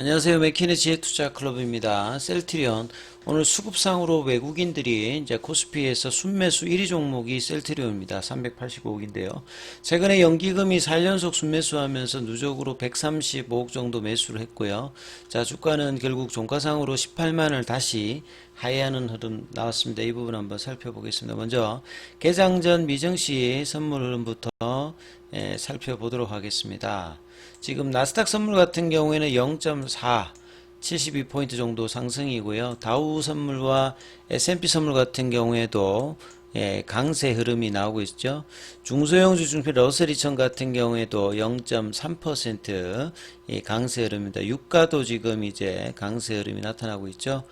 안녕하세요. 맥키네 지혜투자클럽입니다. 셀트리온. 오늘 수급상으로 외국인들이 이제 코스피에서 순매수 1위 종목이 셀트리온입니다. 385억인데요. 최근에 연기금이 4연속 순매수하면서 누적으로 135억 정도 매수를 했고요. 자, 주가는 결국 종가상으로 18만을 다시 하회하는 흐름 나왔습니다. 이 부분 한번 살펴보겠습니다. 먼저 개장 전 미정시 선물 흐름부터 살펴보도록 하겠습니다. 지금 나스닥 선물 같은 경우에는 0.4 72포인트 정도 상승이고요. 다우 선물과 S&P 선물 같은 경우에도 강세 흐름이 나오고 있죠. 중소형주 중표 러셀 2000 같은 경우에도 0.3% 강세 흐름입니다. 유가도 지금 이제 강세 흐름이 나타나고 있죠.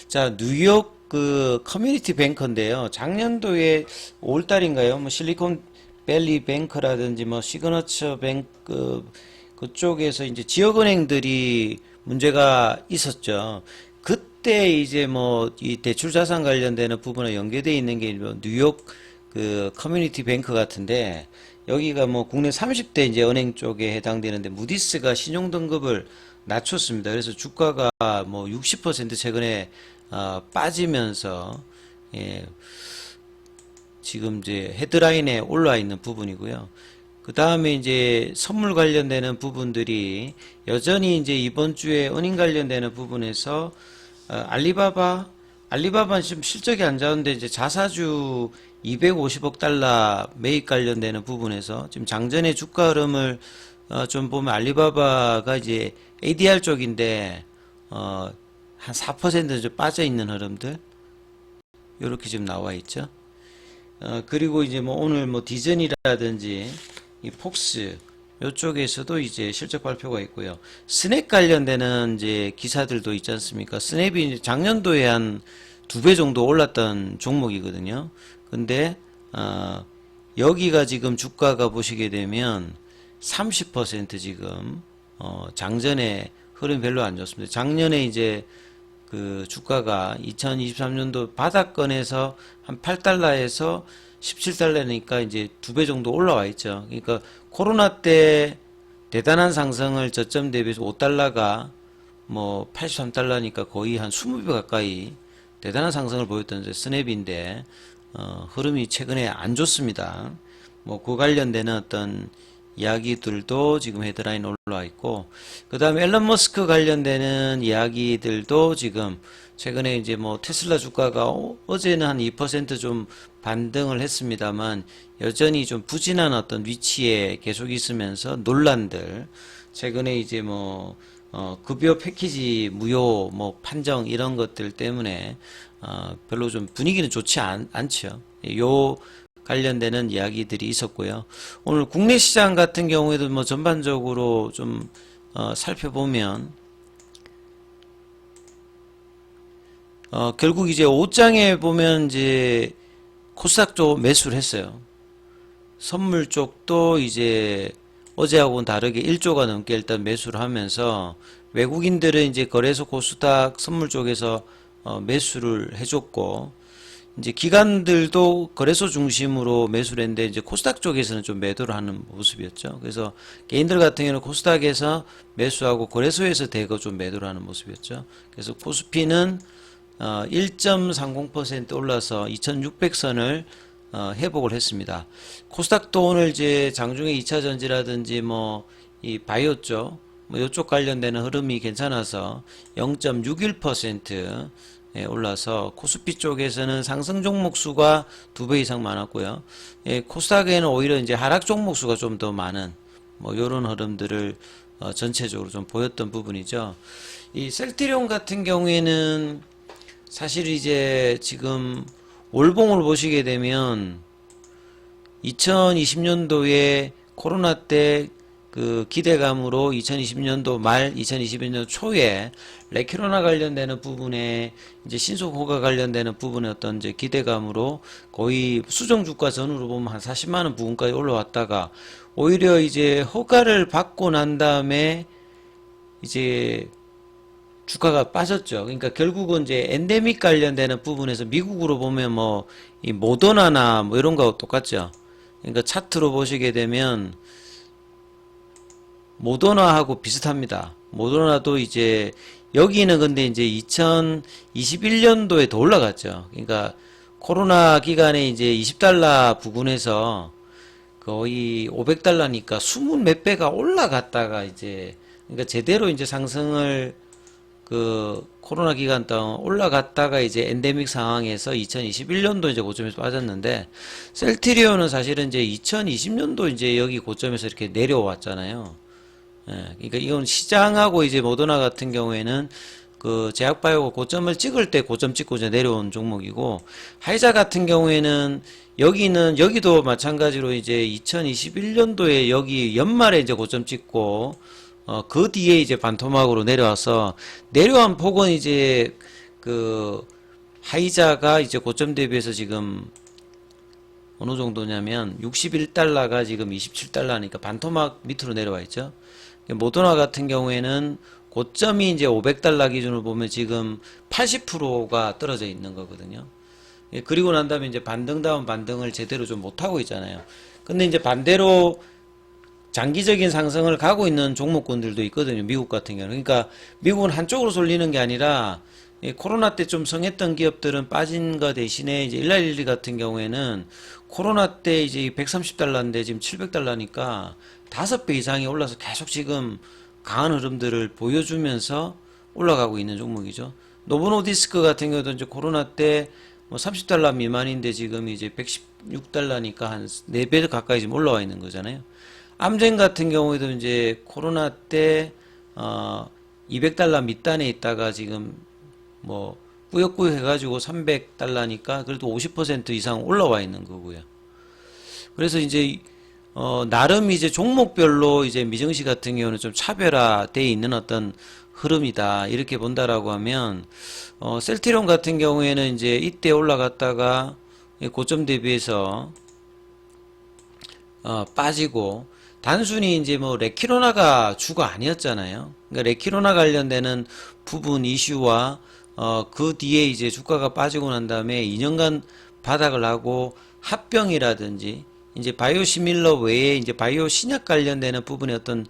자, 뉴욕 그 커뮤니티 뱅커인데요. 작년도에 5월달인가요? 뭐 실리콘밸리 뱅커라든지 뭐 시그너처 뱅크 그쪽에서 이제 지역은행들이 문제가 있었죠. 그때 이제 뭐 이 대출 자산 관련되는 부분에 연계되어 있는 게 뉴욕 그 커뮤니티 뱅크 같은데 여기가 뭐 국내 30대 이제 은행 쪽에 해당되는데 무디스가 신용 등급을 낮췄습니다. 그래서 주가가 뭐 60% 최근에 빠지면서 지금 이제 헤드라인에 올라와 있는 부분이고요. 그 다음에 이제 선물 관련되는 부분들이 여전히 이제 이번 주에 은행 관련되는 부분에서 알리바바는 지금 실적이 안 좋은데 이제 자사주 250억 달러 매입 관련되는 부분에서 지금 장전의 주가 흐름을 좀 보면 알리바바가 이제 ADR 쪽인데 한 4% 좀 빠져 있는 흐름들 이렇게 지금 나와 있죠. 그리고 이제 뭐 오늘 뭐 디즈니라든지 이 폭스 요쪽에서도 이제 실적 발표가 있고요. 스냅 관련되는 이제 기사들도 있지 않습니까? 스냅이 작년도에 한 2배 정도 올랐던 종목이거든요. 근데 여기가 지금 주가가 보시게 되면 30% 지금 장전의 흐름 별로 안 좋습니다. 작년에 이제 그 주가가 2023년도 바닥권에서 한 8달러에서 17달러니까 이제 2배 정도 올라와 있죠. 그러니까 코로나 때 대단한 상승을 저점 대비해서 5달러가 뭐 83달러니까 거의 한 20배 가까이 대단한 상승을 보였던 이제 스냅인데 흐름이 최근에 안 좋습니다. 뭐 그 관련되는 어떤 이야기들도 지금 헤드라인 올라와 있고, 그 다음에 앨런 머스크 관련되는 이야기들도 지금 최근에 이제 뭐 테슬라 주가가 어제는 한 2% 반등을 했습니다만 여전히 좀 부진한 어떤 위치에 계속 있으면서 논란들, 최근에 이제 뭐 급여 패키지 무효 뭐 판정 이런 것들 때문에 별로 좀 분위기는 좋지 않죠. 요 관련되는 이야기들이 있었고요. 오늘 국내 시장 같은 경우에도 뭐 전반적으로 좀 살펴보면 결국 이제 옷장에 보면 이제 코스닥 쪽 매수를 했어요. 선물 쪽도 이제 어제하고는 다르게 1조가 넘게 일단 매수를 하면서 외국인들은 이제 거래소 코스닥 선물 쪽에서 매수를 해줬고, 이제 기관들도 거래소 중심으로 매수를 했는데 이제 코스닥 쪽에서는 좀 매도를 하는 모습이었죠. 그래서 개인들 같은 경우는 코스닥에서 매수하고 거래소에서 대거 좀 매도를 하는 모습이었죠. 그래서 코스피는 1.30% 올라서 2600선을 회복을 했습니다. 코스닥도 오늘 이제 장중에 2차 전지라든지 뭐 이 바이오 쪽, 뭐 이쪽 관련되는 흐름이 괜찮아서 0.61% 올라서 코스피 쪽에서는 상승 종목 수가 2배 이상 많았고요. 코스닥에는 오히려 이제 하락 종목 수가 좀 더 많은 뭐 이런 흐름들을 전체적으로 좀 보였던 부분이죠. 이 셀트리온 같은 경우에는 사실 이제 지금 월봉을 보시게 되면 2020년도에 코로나 때 그 기대감으로 2020년도 말 2021년 초에 레키로나 관련되는 부분에 이제 신속호가 관련되는 부분에 어떤 이제 기대감으로 거의 수정 주가 전후로 보면 한 40만원 부근까지 올라왔다가 오히려 이제 허가를 받고 난 다음에 이제 주가가 빠졌죠. 그러니까 결국은 이제 엔데믹 관련되는 부분에서 미국으로 보면 뭐 이 모더나나 뭐 이런 거하고 똑같죠. 그러니까 차트로 보시게 되면 모더나하고 비슷합니다. 모더나도 이제 여기는 근데 이제 2021년도에 더 올라갔죠. 그러니까 코로나 기간에 이제 20달러 부근에서 거의 500달러니까 20 몇 배가 올라갔다가 이제 그러니까 제대로 이제 상승을 그 코로나 기간 동안 올라갔다가 이제 엔데믹 상황에서 2021년도 이제 고점에서 빠졌는데 셀트리온은 사실은 이제 2020년도 이제 여기 고점에서 이렇게 내려왔잖아요. 예, 그러니까 이건 시장하고 이제 모더나 같은 경우에는 그 제약바이오가 고점을 찍을 때 고점 찍고 이제 내려온 종목이고 하이자 같은 경우에는 여기도 마찬가지로 이제 2021년도에 여기 연말에 이제 고점 찍고 그 뒤에 이제 반토막으로 내려와서 내려온 폭은 이제 그 하이자가 이제 고점 대비해서 지금 어느 정도냐면 61달러가 지금 27달러니까 반토막 밑으로 내려와 있죠. 모더나 같은 경우에는 고점이 이제 500달러 기준으로 보면 지금 80%가 떨어져 있는 거거든요. 그리고 난 다음에 이제 반등다운 반등을 제대로 좀 못하고 있잖아요. 근데 이제 반대로 장기적인 상승을 가고 있는 종목군들도 있거든요. 미국 같은 경우는. 그러니까 미국은 한쪽으로 쏠리는 게 아니라 코로나 때 좀 성했던 기업들은 빠진 거 대신에 이제 1112 같은 경우에는 코로나 때 이제 130달러인데 지금 700달러니까 5배 이상이 올라서 계속 지금 강한 흐름들을 보여주면서 올라가고 있는 종목이죠. 노보노디스크 같은 경우도 이제 코로나 때 뭐 30달러 미만인데 지금 이제 116달러니까 한 4배 가까이 지금 올라와 있는 거잖아요. 암젠 같은 경우에도 이제 코로나 때 200달러 밑단에 있다가 지금 뭐 꾸역꾸역 해가지고 300달러니까 그래도 50% 이상 올라와 있는 거고요. 그래서 이제 나름 이제 종목별로 이제 미증시 같은 경우는 좀 차별화되어 있는 어떤 흐름이다 이렇게 본다라고 하면 셀트리온 같은 경우에는 이제 이때 올라갔다가 고점 대비해서 빠지고 단순히 이제 뭐 레키로나가 주가 아니었잖아요. 그러니까 레키로나 관련되는 부분 이슈와 그 뒤에 이제 주가가 빠지고 난 다음에 2년간 바닥을 하고 합병이라든지 이제 바이오 시밀러 외에 이제 바이오 신약 관련되는 부분에 어떤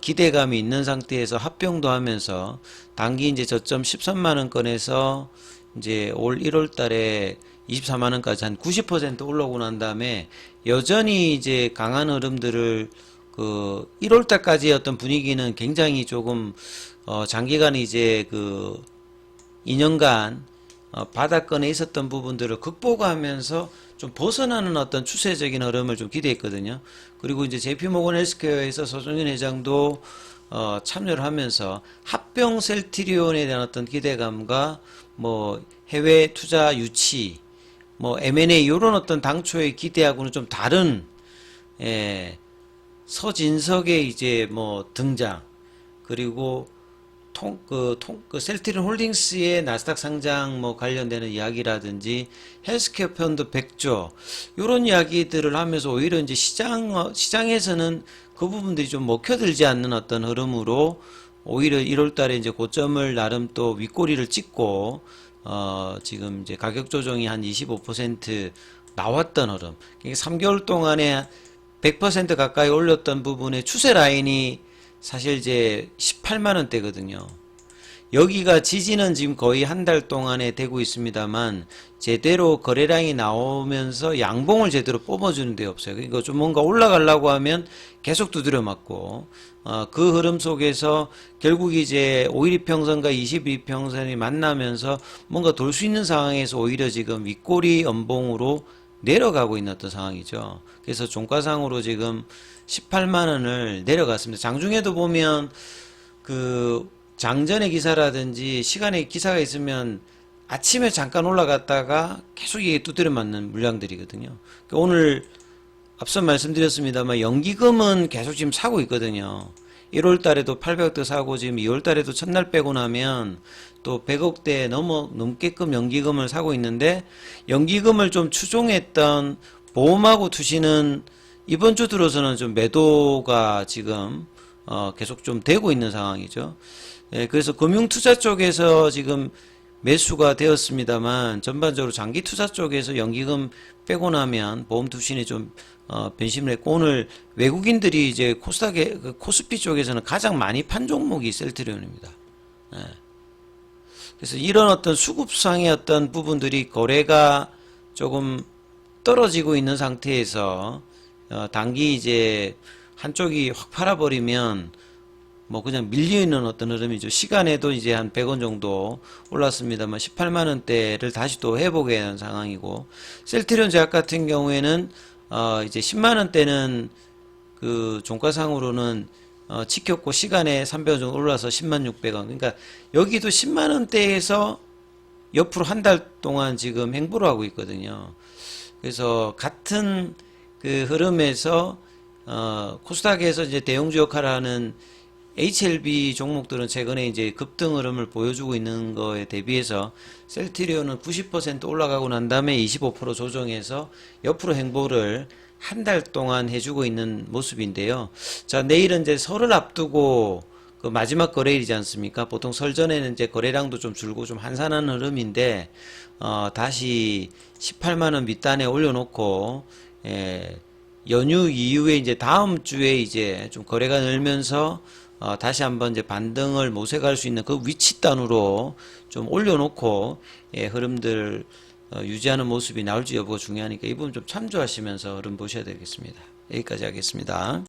기대감이 있는 상태에서 합병도 하면서 단기 이제 저점 13만 원권에서 이제 올 1월 달에 24만 원까지 한 90% 올라오고 난 다음에 여전히 이제 강한 흐름들을 그 1월 달까지의 어떤 분위기는 굉장히 조금 장기간 이제 그 2년간 바닥권에 있었던 부분들을 극복하면서 좀 벗어나는 어떤 추세적인 흐름을 좀 기대했거든요. 그리고 이제 JP모건 헬스케어에서 서정윤 회장도 참여를 하면서 합병 셀트리온에 대한 어떤 기대감과 뭐 해외 투자 유치, 뭐 M&A 이런 어떤 당초의 기대하고는 좀 다른 서진석의 이제 뭐 등장 그리고 셀트리온 홀딩스의 나스닥 상장 뭐 관련되는 이야기라든지 헬스케어 펀드 100조 요런 이야기들을 하면서 오히려 이제 시장에서는 그 부분들이 좀 먹혀들지 않는 어떤 흐름으로 오히려 1월 달에 이제 고점을 나름 또 윗꼬리를 찍고 지금 이제 가격 조정이 한 25% 나왔던 흐름. 그러니까 3개월 동안에 100% 가까이 올렸던 부분의 추세 라인이 사실 이제 18만 원대거든요. 여기가 지지는 지금 거의 한 달 동안에 되고 있습니다만 제대로 거래량이 나오면서 양봉을 제대로 뽑아주는 데 없어요. 그러니까 좀 뭔가 올라가려고 하면 계속 두드려 맞고 그 흐름 속에서 결국 이제 5일이평선과 22평선이 만나면서 뭔가 돌 수 있는 상황에서 오히려 지금 윗꼬리 연봉으로 내려가고 있는 어떤 상황이죠. 그래서 종가상으로 지금 18만 원을 내려갔습니다. 장중에도 보면 그 장전의 기사라든지 시간에 기사가 있으면 아침에 잠깐 올라갔다가 계속 이게 두드려 맞는 물량들이거든요. 그러니까 오늘 앞서 말씀드렸습니다만 연기금은 계속 지금 사고 있거든요. 1월 달에도 800억대 사고 지금 2월 달에도 첫날 빼고 나면 또 100억대 넘게끔 연기금을 사고 있는데 연기금을 좀 추종했던 보험하고 투시는 이번 주 들어서는 좀 매도가 지금 계속 좀 되고 있는 상황이죠. 예, 그래서 금융투자 쪽에서 지금 매수가 되었습니다만 전반적으로 장기 투자 쪽에서 연기금 빼고 나면 보험 투신이 좀 변심을 했고 오늘 외국인들이 이제 코스닥의 코스피 쪽에서는 가장 많이 판 종목이 셀트리온입니다. 예. 그래서 이런 어떤 수급상의 어떤 부분들이 거래가 조금 떨어지고 있는 상태에서 단기 이제 한쪽이 확 팔아버리면 뭐 그냥 밀려있는 어떤 흐름이죠. 시간에도 이제 한 100원 정도 올랐습니다만 18만 원대를 다시 또 회복해야 하는 상황이고 셀트리온 제약 같은 경우에는 이제 10만 원대는 그 종가상으로는 지켰고 시간에 300원 정도 올라서 10만 600원. 그러니까 여기도 10만 원대에서 옆으로 한 달 동안 지금 행보를 하고 있거든요. 그래서 같은 그 흐름에서 코스닥에서 이제 대형주 역할을 하는 HLB 종목들은 최근에 이제 급등 흐름을 보여주고 있는 거에 대비해서 셀트리온은 90% 올라가고 난 다음에 25% 조정해서 옆으로 행보를 한 달 동안 해주고 있는 모습인데요. 자, 내일은 이제 설을 앞두고 그 마지막 거래일이지 않습니까? 보통 설 전에는 이제 거래량도 좀 줄고 좀 한산한 흐름인데, 다시 18만원 밑단에 올려놓고, 연휴 이후에 이제 다음 주에 이제 좀 거래가 늘면서, 다시 한번 이제 반등을 모색할 수 있는 그 위치단으로 좀 올려놓고, 흐름들, 유지하는 모습이 나올지 여부가 중요하니까 이 부분 좀 참조하시면서 흐름 보셔야 되겠습니다. 여기까지 하겠습니다.